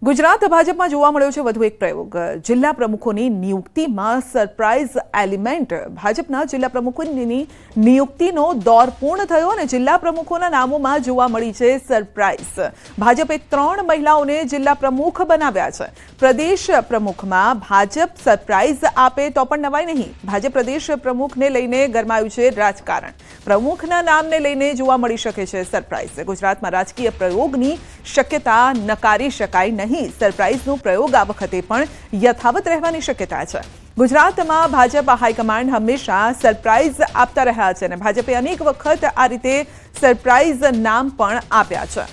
ગુજરાત ભાજપમાં જોવા મળ્યો છે વધુ એક પ્રયોગ। જિલ્લા પ્રમુખોની નિયુક્તિમાં સરપ્રાઇઝ એલિમેન્ટ। ભાજપના જિલ્લા પ્રમુખોની નિયુક્તિનો દોર પૂર્ણ થયો અને જિલ્લા પ્રમુખોના નામોમાં જોવા મળી છે સરપ્રાઇઝ। ભાજપે 3 મહિલાઓને જિલ્લા પ્રમુખ બનાવ્યા છે। પ્રદેશ પ્રમુખમાં ભાજપ સરપ્રાઇઝ આપે તો પણ નવાઈ નહીં। ભાજપ પ્રદેશ પ્રમુખને લઈને ગરમાયું છે રાજકારણ। પ્રમુખના નામને લઈને જોવા મળી શકે છે સરપ્રાઇઝ। ગુજરાતમાં રાજકીય પ્રયોગની શક્યતા નકારી શકાય નહીં। સરપ્રાઇઝનો પ્રયોગ આ વખતે પણ યથાવત રહેવાની શક્યતા છે। ગુજરાતમાં ભાજપ હાઈકમાન્ડ હંમેશા સરપ્રાઇઝ આપતા રહ્યા છે અને ભાજપે અનેક વખત આ રીતે સરપ્રાઇઝ નામ પણ આપ્યા છે।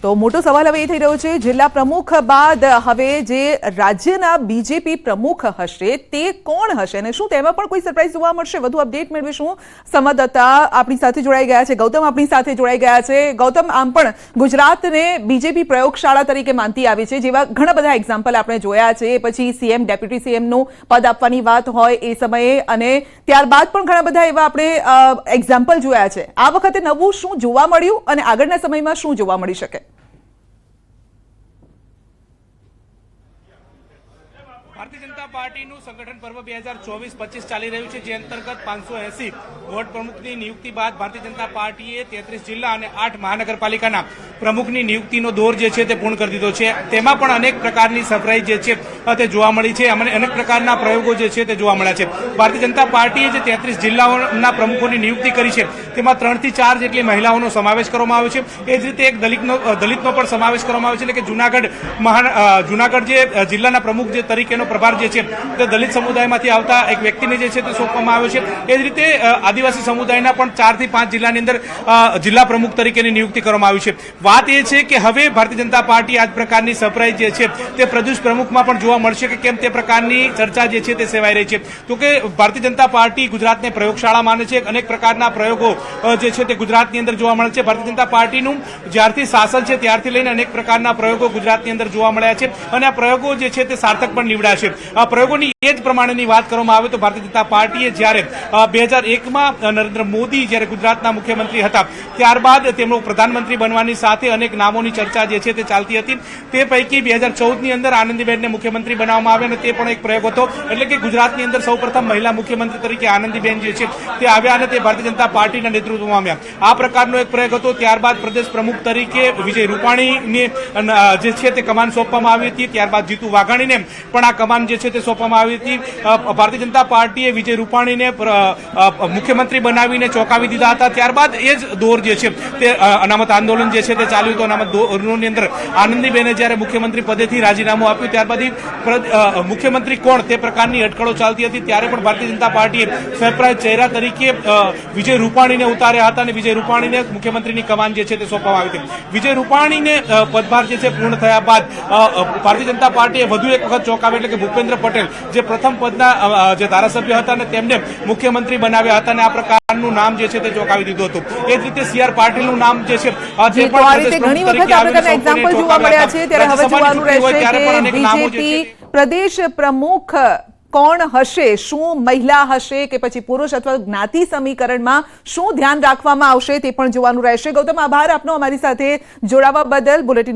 તો મોટો સવાલ હવે એ થઈ રહ્યો છે જિલ્લા પ્રમુખ બાદ હવે જે રાજ્યના બીજેપી પ્રમુખ હશે તે કોણ હશે અને શું તેમાં પણ કોઈ સરપ્રાઇઝ જોવા મળશે? વધુ અપડેટ મેળવીશું। સંવાદદાતા આપણી સાથે જોડાઈ ગયા છે, ગૌતમ આપણી સાથે જોડાઈ ગયા છે। ગૌતમ, આમ પણ ગુજરાતને બીજેપી પ્રયોગશાળા તરીકે માનતી આવી છે, જેવા ઘણા બધા એક્ઝામ્પલ આપણે જોયા છે। પછી સીએમ, ડેપ્યુટી સીએમનું પદ આપવાની વાત હોય એ સમયે અને ત્યારબાદ પણ ઘણા બધા એવા આપણે એક્ઝામ્પલ જોયા છે। આ વખતે નવું શું જોવા મળ્યું અને આગળના સમયમાં શું જોવા મળી શકે? भारतीय जनता पार्टी संगठन पर्व 2024-25 ચાલી રહ્યું છે, જે અંતર્ગત 580 વોર્ડ પ્રમુખની નિયુક્તિ બાદ ભારતીય જનતા પાર્ટીએ 33 જિલ્લા અને 8 મહાનગરપાલિકાના પ્રમુખની નિયુક્તિનો દોર જે છે તે પૂર્ણ કરી દીધો છે। તેમાં પણ અનેક પ્રકારની સરપ્રાઇઝ જે છે તે જોવા મળી છે અને અનેક પ્રકારના પ્રયોગો જે છે તે જોવા મળ્યા છે। ભારતીય જનતા પાર્ટીએ જે 33 જિલ્લાઓના પ્રમુખોની નિયુક્તિ કરી છે તેમાં 3 થી 4 જેટલી મહિલાઓનો સમાવેશ કરવામાં આવ્યો છે। એ જ રીતે એક દલિતનો પણ સમાવેશ કરવામાં આવ્યો છે, એટલે કે જુનાગઢ જે જિલ્લાના પ્રમુખ જે તરીકેનો પ્રભાર જે છે તે દલિત સમુદાયમાંથી આવતા એક વ્યક્તિને જે છે તે સોંપવામાં આવ્યો છે। એ જ રીતે આદિવાસી સમુદાયના પણ 4 થી 5 જિલ્લાની અંદર જિલ્લા પ્રમુખ તરીકેની નિયુક્તિ કરવામાં આવી છે। વાત એ છે કે હવે ભારતીય જનતા પાર્ટી આ જ પ્રકારની સરપ્રાઇઝ જે છે તે પ્રદેશ પ્રમુખમાં પણ જોવા મળશે કે કેમ તે પ્રકારની ચર્ચા જે છે તે સેવાઈ રહી છે। તો કે ભારતીય જનતા પાર્ટી ગુજરાતને પ્રયોગશાળા માને છે। અનેક પ્રકારના પ્રયોગો જે છે તે ગુજરાતની અંદર જોવા મળે છે। ભારતીય જનતા પાર્ટીનું જ્યારથી શાસન છે ત્યારથી લઈને અનેક પ્રકારના પ્રયોગો ગુજરાતની અંદર જોવા મળ્યા છે અને આ પ્રયોગો જે છે તે સાર્થક પણ નીવડ્યા છે। આ પ્રયોગોની એ જ પ્રમાણેની વાત કરવામાં આવે તો ભારતીય જનતા પાર્ટીએ જ્યારે 2001માં નરેન્દ્ર મોદી જ્યારે ગુજરાતના મુખ્યમંત્રી હતા ત્યારબાદ તેમનો પ્રધાનમંત્રી બનવાની સાથે અનેક નામોની ચર્ચા જે છે તે ચાલતી હતી। તે પૈકી 2014ની અંદર આનંદીબેનને મુખ્યમંત્રી બનાવવામાં આવ્યા અને તે પણ એક પ્રયોગ હતો, એટલે કે ગુજરાતની અંદર સૌપ્રથમ મહિલા મુખ્યમંત્રી તરીકે આનંદીબેન જે છે તે આવ્યા અને તે ભારતીય જનતા પાર્ટીના નેતૃત્વમાં આવ્યા। આ પ્રકારનો એક પ્રયોગ હતો। ત્યારબાદ પ્રદેશ પ્રમુખ તરીકે વિજય રૂપાણીને જે છે તે કમાન સોંપવામાં આવી હતી। ત્યારબાદ જીતુ વાઘાણીને પણ આ કમાન જે છે તે સોંપવામાં આવી હતી। ભારતીય જનતા પાર્ટીએ વિજય રૂપાણીને મુખ્યમંત્રી બનાવીને ચોંકાવી દીધા હતા। ત્યારબાદ એ જ દોર જે છે તે અનામત આંદોલન જે છે તે ચાલ્યું હતું। અનામત દોરની અંદર આનંદીબેને જ્યારે મુખ્યમંત્રી પદેથી રાજીનામું આપ્યું ત્યારબાદ મુખ્યમંત્રી કોણ તે પ્રકારની અટકળો ચાલતી હતી। ત્યારે પણ ભારતીય જનતા પાર્ટીએ સરપ્રાઇઝ ચહેરા તરીકે વિજય રૂપાણીને ઉતાર્યા હતા અને વિજય રૂપાણીને મુખ્યમંત્રીની કમાન જે છે તે સોંપવામાં આવી હતી। વિજય રૂપાણીને પદભાર જે છે પૂર્ણ થયા બાદ ભારતીય જનતા પાર્ટીએ વધુ એક વખત ચોંકાવ્યું, એટલે કે ભૂપેન્દ્ર પટેલ જે પ્રથમ પદના જે ધારાસભ્ય હતા અને તેમને મુખ્યમંત્રી બનાવ્યા હતા અને આ પ્રકારનું નામ જે છે તે ચોંકાવી દીધું હતું। એ જ રીતે સીઆર પાટીલનું નામ જે છે જે પણ ઘણી વખત આ પ્રકારના એક્ઝામ્પલ જોવા મળ્યા છે। ત્યારે હવે જોવાનું રહેશે કે બીજેપી પ્રદેશ પ્રમુખ કોણ હશે? શું મહિલા હશે કે પછી પુરુષ અથવા જ્ઞાતિ સમીકરણમાં શું ધ્યાન રાખવામાં આવશે તે પણ જોવાનું રહેશે। ગૌતમ, આભાર આપનો અમારી સાથે જોડાવા બદલ। બુલેટિન